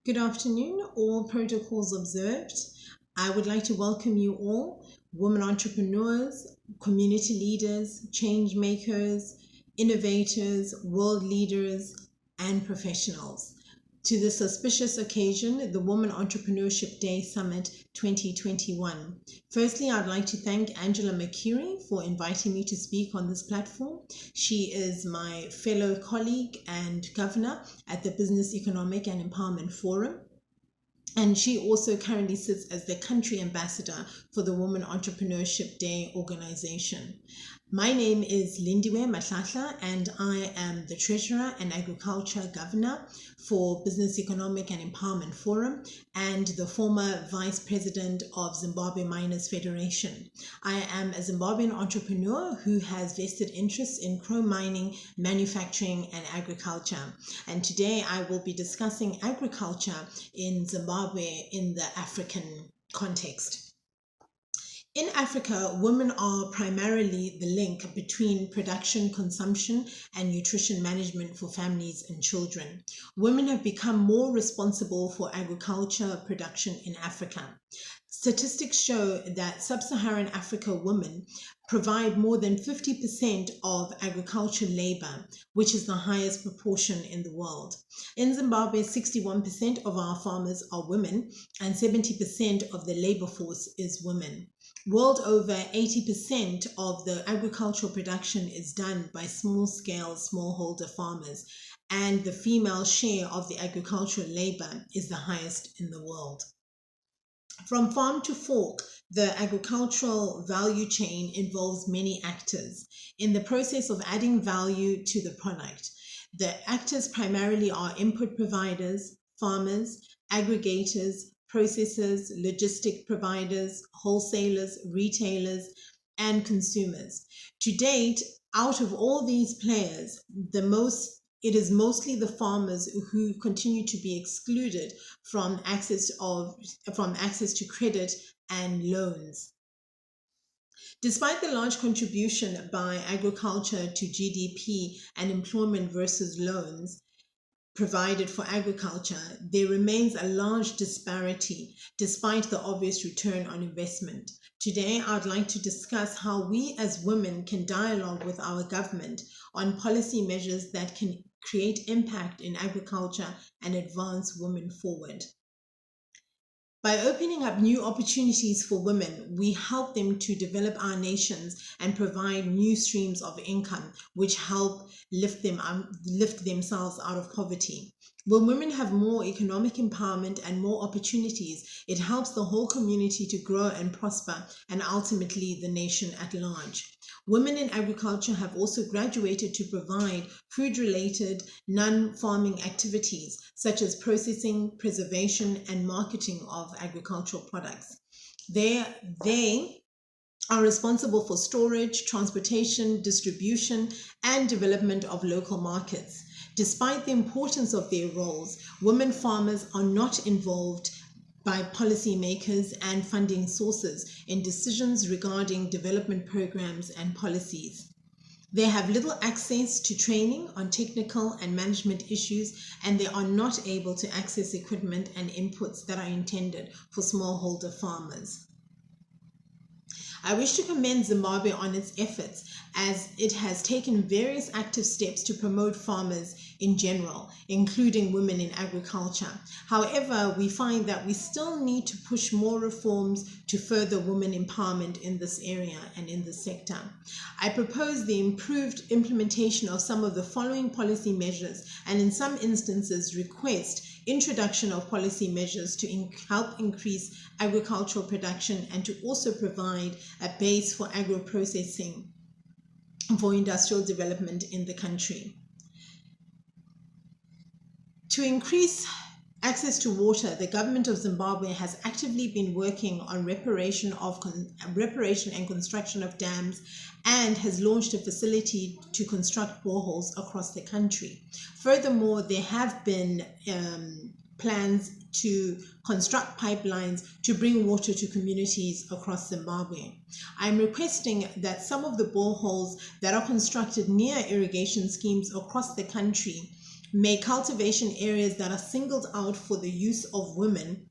Good afternoon, all protocols observed. I would like to welcome you all, women entrepreneurs, community leaders, change makers, innovators, world leaders, and professionals, to this auspicious occasion, the Women Entrepreneurship Day Summit 2021. Firstly, I'd like to thank Angela McCurry for inviting me to speak on this platform. She is my fellow colleague and governor at the Business Economic and Empowerment Forum. And she also currently sits as the country ambassador for the Women Entrepreneurship Day organization. My name is Lindiwe Mahlahla, and I am the Treasurer and Agriculture Governor for Business Economic and Empowerment Forum and the former Vice President of Zimbabwe Miners Federation. I am a Zimbabwean entrepreneur who has vested interests in chrome mining, manufacturing, and agriculture. And today I will be discussing agriculture in Zimbabwe in the African context. In Africa, women are primarily the link between production, consumption, and nutrition management for families and children. Women have become more responsible for agriculture production in Africa. Statistics show that sub-Saharan Africa women provide more than 50% of agricultural labor, which is the highest proportion in the world. In Zimbabwe, 61% of our farmers are women, and 70% of the labor force is women. World over, 80% of the agricultural production is done by small-scale smallholder farmers, and the female share of the agricultural labor is the highest in the world. From farm to fork, the agricultural value chain involves many actors. In the process of adding value to the product, the actors primarily are input providers, farmers, aggregators, processors, logistic providers, wholesalers, retailers, and consumers. To date, out of all these players, it is mostly the farmers who continue to be excluded from access to credit and loans. Despite the large contribution by agriculture to GDP and employment versus loans provided for agriculture, there remains a large disparity despite the obvious return on investment. Today, I'd like to discuss how we as women can dialogue with our government on policy measures that can create impact in agriculture and advance women forward. By opening up new opportunities for women, we help them to develop our nations and provide new streams of income, which help lift themselves out of poverty. When women have more economic empowerment and more opportunities, it helps the whole community to grow and prosper, and ultimately the nation at large. Women in agriculture have also graduated to provide food-related, non-farming activities, such as processing, preservation, and marketing of agricultural products. They are responsible for storage, transportation, distribution, and development of local markets. Despite the importance of their roles, women farmers are not involved by policymakers and funding sources in decisions regarding development programs and policies. They have little access to training on technical and management issues, and they are not able to access equipment and inputs that are intended for smallholder farmers. I wish to commend Zimbabwe on its efforts, as it has taken various active steps to promote farmers in general, including women in agriculture. However, we find that we still need to push more reforms to further women empowerment in this area and in this sector. I propose the improved implementation of some of the following policy measures, and in some instances request introduction of policy measures to help increase agricultural production and to also provide a base for agro-processing for industrial development in the country. To increase access to water, the government of Zimbabwe has actively been working on reparation and construction of dams, and has launched a facility to construct boreholes across the country. Furthermore, there have been plans to construct pipelines to bring water to communities across Zimbabwe. I'm requesting that some of the boreholes that are constructed near irrigation schemes across the country May cultivation areas that are singled out for the use of women,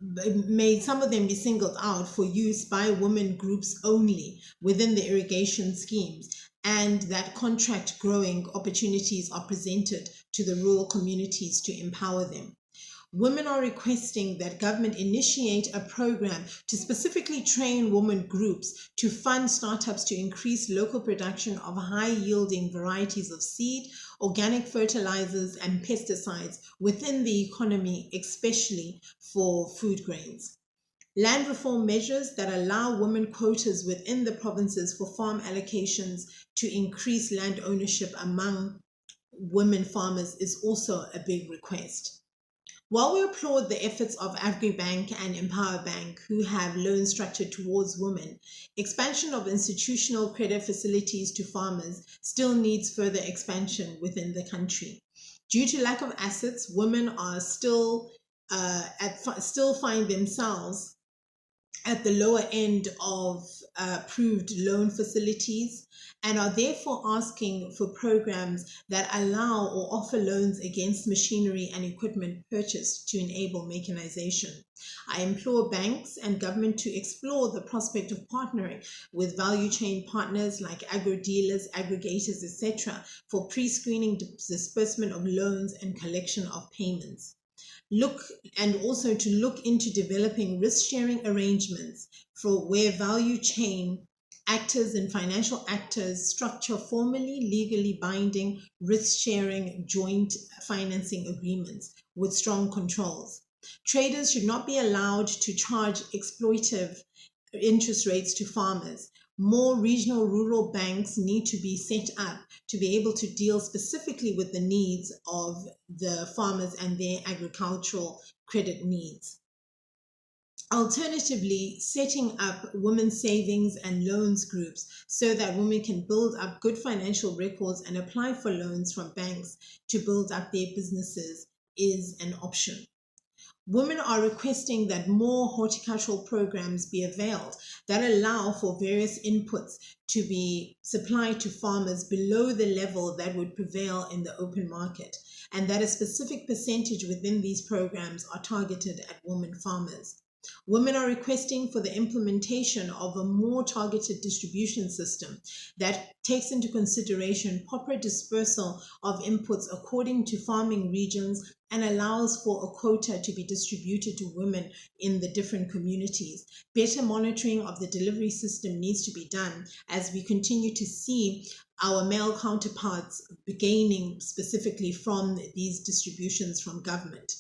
may some of them be singled out for use by women groups only within the irrigation schemes, and that contract growing opportunities are presented to the rural communities to empower them. Women are requesting that government initiate a program to specifically train women groups to fund startups to increase local production of high-yielding varieties of seed, organic fertilizers, and pesticides within the economy, especially for food grains. Land reform measures that allow women quotas within the provinces for farm allocations to increase land ownership among women farmers is also a big request. While we applaud the efforts of AgriBank and Empower Bank, who have loans structured towards women, expansion of institutional credit facilities to farmers still needs further expansion within the country. Due to lack of assets, women are still find themselves at the lower end of approved loan facilities, and are therefore asking for programs that allow or offer loans against machinery and equipment purchased to enable mechanization. I implore banks and government to explore the prospect of partnering with value chain partners like agro dealers, aggregators, etc., for pre-screening disbursement of loans and collection of payments. Also to look into developing risk-sharing arrangements for where value chain actors and financial actors structure formally legally binding risk-sharing joint financing agreements with strong controls. Traders should not be allowed to charge exploitive interest rates to farmers. More regional rural banks need to be set up to be able to deal specifically with the needs of the farmers and their agricultural credit needs. Alternatively, setting up women's savings and loans groups so that women can build up good financial records and apply for loans from banks to build up their businesses is an option. Women are requesting that more horticultural programs be availed that allow for various inputs to be supplied to farmers below the level that would prevail in the open market, and that a specific percentage within these programs are targeted at women farmers. Women are requesting for the implementation of a more targeted distribution system that takes into consideration proper dispersal of inputs according to farming regions and allows for a quota to be distributed to women in the different communities. Better monitoring of the delivery system needs to be done as we continue to see our male counterparts gaining specifically from these distributions from government.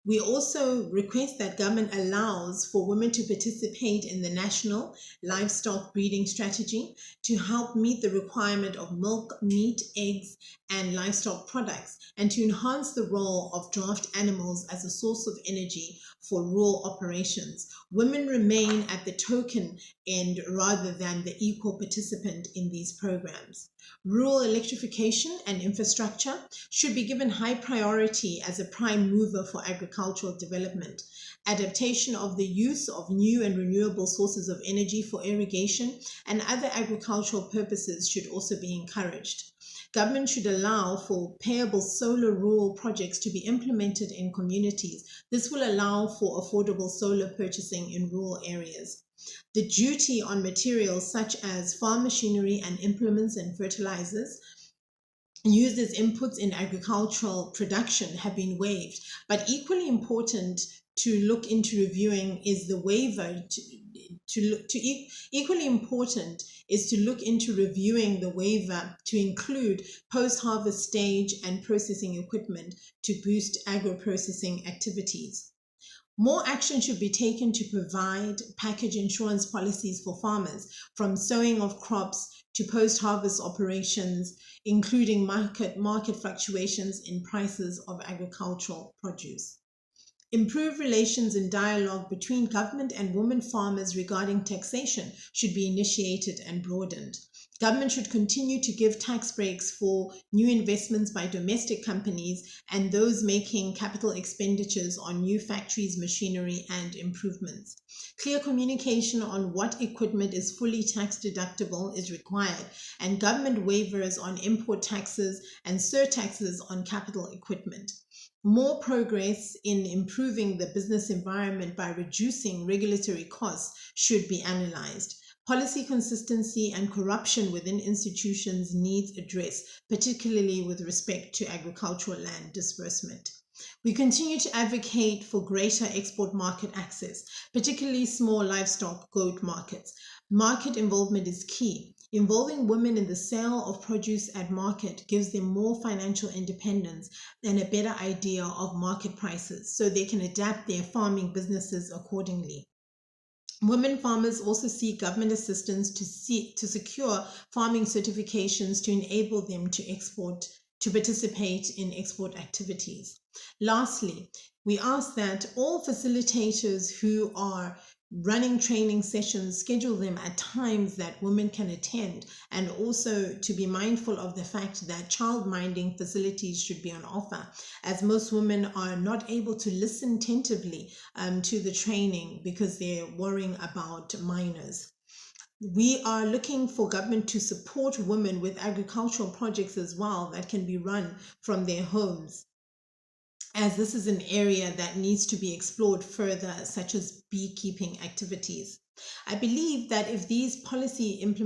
We also request that government allows for women to participate in the national livestock breeding strategy to help meet the requirement of milk, meat, eggs, and livestock products, and to enhance the role of draft animals as a source of energy for rural operations. Women remain at the token end rather than the equal participant in these programs. Rural electrification and infrastructure should be given high priority as a prime mover for agricultural development. Adaptation of the use of new and renewable sources of energy for irrigation and other agricultural purposes should also be encouraged. Government should allow for payable solar rural projects to be implemented in communities. This will allow for affordable solar purchasing in rural areas. The duty on materials such as farm machinery and implements and fertilizers used as inputs in agricultural production have been waived, but equally important to look into reviewing is the waiver equally important is to look into reviewing the waiver to include post-harvest stage and processing equipment to boost agro-processing activities. More action should be taken to provide package insurance policies for farmers, from sowing of crops to post-harvest operations, including market fluctuations in prices of agricultural produce. Improved relations and dialogue between government and women farmers regarding taxation should be initiated and broadened. Government should continue to give tax breaks for new investments by domestic companies and those making capital expenditures on new factories, machinery, and improvements. Clear communication on what equipment is fully tax deductible is required, and government waivers on import taxes and surtaxes on capital equipment. More progress in improving the business environment by reducing regulatory costs should be analyzed. Policy consistency and corruption within institutions needs address, particularly with respect to agricultural land disbursement. We continue to advocate for greater export market access, particularly small livestock goat markets. Market involvement is key. Involving women in the sale of produce at market gives them more financial independence and a better idea of market prices so they can adapt their farming businesses accordingly. Women farmers also seek government assistance to secure farming certifications to enable them to participate in export activities. Lastly, we ask that all facilitators who are running training sessions schedule them at times that women can attend, and also to be mindful of the fact that child minding facilities should be on offer, as most women are not able to listen attentively to the training because they're worrying about minors. We are looking for government to support women with agricultural projects as well that can be run from their homes, as this is an area that needs to be explored further, such as beekeeping activities. I believe that if these policy implementations